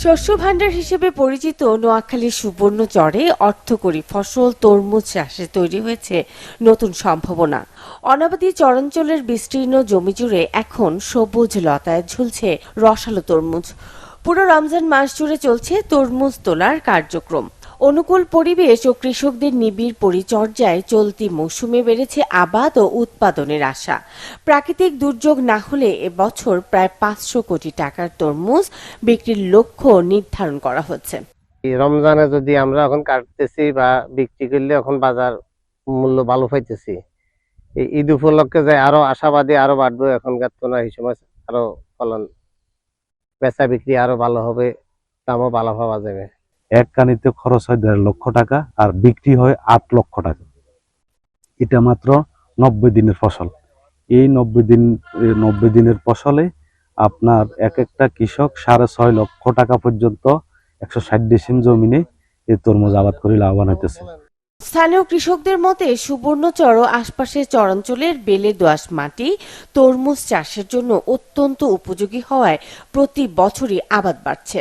শস্য ভাণ্ডার হিসেবে পরিচিত নোয়াখালীর সুবর্ণচরে অর্থকরী ফসল তরমুজ চাষে তৈরি হয়েছে নতুন সম্ভাবনা। অনাবাদী চরাঞ্চলের বিস্তীর্ণ জমি জুড়ে এখন সবুজ লতায় ঝুলছে রসালো তরমুজ। পুরো রমজান মাস জুড়ে চলছে তরমুজ তোলার কার্যক্রম। অনুকূল পরিবেশ ও কৃষকদের নিবিড় পরিচর্যায় চলতি মৌসুমে বেড়েছে আবাদ ও উৎপাদনের আশা। প্রাকৃতিক দুর্যোগ না হলে এবছর প্রায় 500 কোটি টাকার তরমুজ বিক্রির লক্ষ্য নির্ধারণ করা হচ্ছে। রমজানে যদি আমরা এখন কাটতেছি বা বিক্রি করলে এখন বাজার মূল্য ভালো পাইতেছি, এই ঈদ উপলক্ষে যে আরো আশাবাদী আরো বাড়বে। এখনকার তুলনায় এই সময় আরো ফলন বেচা বিক্রি আরো ভালো হবে, দামও ভালো পাওয়া যাবে। এক কানিতে খরচ হয় 1.5 লক্ষ টাকা আর বিক্রি হয় 8 লক্ষ টাকা। এটা মাত্র 90 দিনের ফসল। এই 90 দিনের ফসলে আপনার এক একটা কৃষক 6.5 লক্ষ টাকা পর্যন্ত 160 ডিসিম জমিনে এই তরমুজ আবাদ করে লাভবান হইতেছে। স্থানীয় কৃষকদের মতে সুবর্ণচর ও আশপাশের চরাঞ্চলের বেলে দোআঁশ মাটি তরমুজ চাষের জন্য অত্যন্ত উপযোগী হওয়ায় প্রতি বছরই আবাদ বাড়ছে।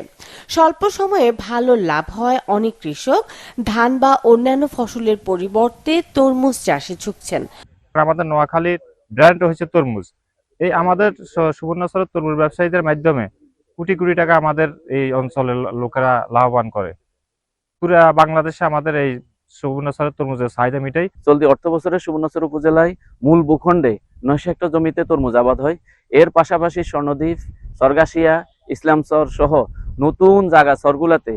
স্বল্প সময়ে ভালো লাভ হয় অনেক কৃষক ধান বা অন্যান্য ফসলের পরিবর্তে তরমুজ চাষে ঝুঁকছেন। আমাদের নোয়াখালীর ব্র্যান্ড হচ্ছে তরমুজ। এই আমাদের সুবর্ণচরের তরমুজ ব্যবসায়ীদের মাধ্যমে কোটি কোটি টাকা আমাদের এই অঞ্চলের লোকেরা লাভবান করে। পুরা বাংলাদেশে আমাদের এই সুবর্ণচরের তরমুজের চাহিদা মিটাই। চলতি অর্থ বছরে সুবর্ণচর উপজেলায় মূল ভূখণ্ডে 900 হেক্টর জমিতে তরমুজ আবাদ হয়। এর পাশাপাশি স্বর্ণদ্বীপ, সরগাছিয়া, ইসলামচর সহ নতুন জায়গা চরগুলাতে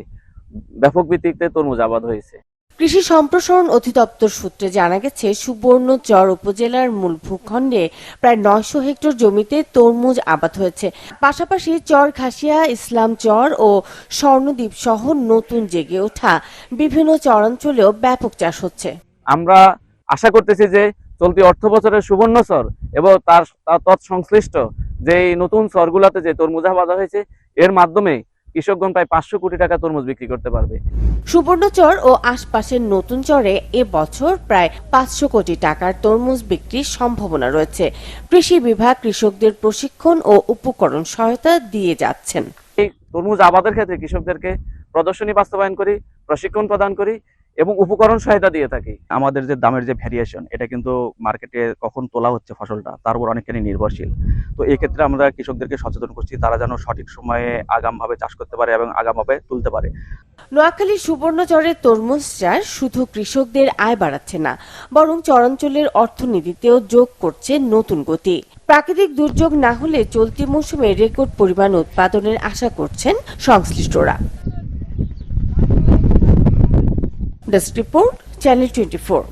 ব্যাপক ভিত্তিতে তরমুজ আবাদ হয়েছে। কৃষি সম্প্রসারণ অধিদপ্তর সূত্রে জানা গেছে সুবর্ণচর উপজেলার মূল ভূখণ্ডে প্রায় 900 হেক্টর জমিতে তরমুজ আবাদ হয়েছে। পাশাপাশি চরঘাসিয়া, ইসলামচর ও স্বর্ণদ্বীপ সহ নতুন জেগে ওঠা বিভিন্ন চরাঞ্চলেও ব্যাপক চাষ হচ্ছে। আমরা আশা করতেছি যে চলতি অর্থ বছরের সুবর্ণচর এবং তার তৎসংশ্লিষ্ট যে নতুন চরগুলাতে যে তরমুজ আবাদ হয়েছে এর মাধ্যমে কৃষকগণ প্রায় 500 কোটি টাকা তরমুজ বিক্রি করতে পারবে। সুবর্ণচর ও আশপাশের নতুন চরে এবছর প্রায় 500 কোটি টাকার তরমুজ বিক্রির সম্ভাবনা রয়েছে। কৃষি বিভাগ কৃষকদের প্রশিক্ষণ ও উপকরণ সহায়তা দিয়ে যাচ্ছেন। এই তরমুজ আবাদের ক্ষেত্রে কৃষকদেরকে প্রদর্শনী বাস্তবায়ন করি, প্রশিক্ষণ প্রদান করি এবং উপকরণ সহায়তা দিয়ে থাকি। আমাদের যে দামের যে ভ্যারিয়েশন, এটা কিন্তু মার্কেটে কখন তোলা হচ্ছে ফসলটা তার উপর অনেকখানি নির্ভরশীল। তো এই ক্ষেত্রে আমরা কৃষকদেরকে সচেতন করছি, তারা যেন সঠিক সময়ে আগামভাবে চাষ করতে পারে এবং আগামভাবে তুলতে পারে। নোয়াখালীর সুবর্ণচরের তরমুজ চাষ শুধু কৃষকদের আয় বাড়াচ্ছে না, বরং চরাঞ্চলের অর্থনীতিতেও যোগ করছে নতুন গতি। প্রাকৃতিক দুর্যোগ না হলে চলতি মৌসুমে রেকর্ড পরিমাণ উৎপাদনের আশা করছেন সংশ্লিষ্টরা। Desk report, channel 24।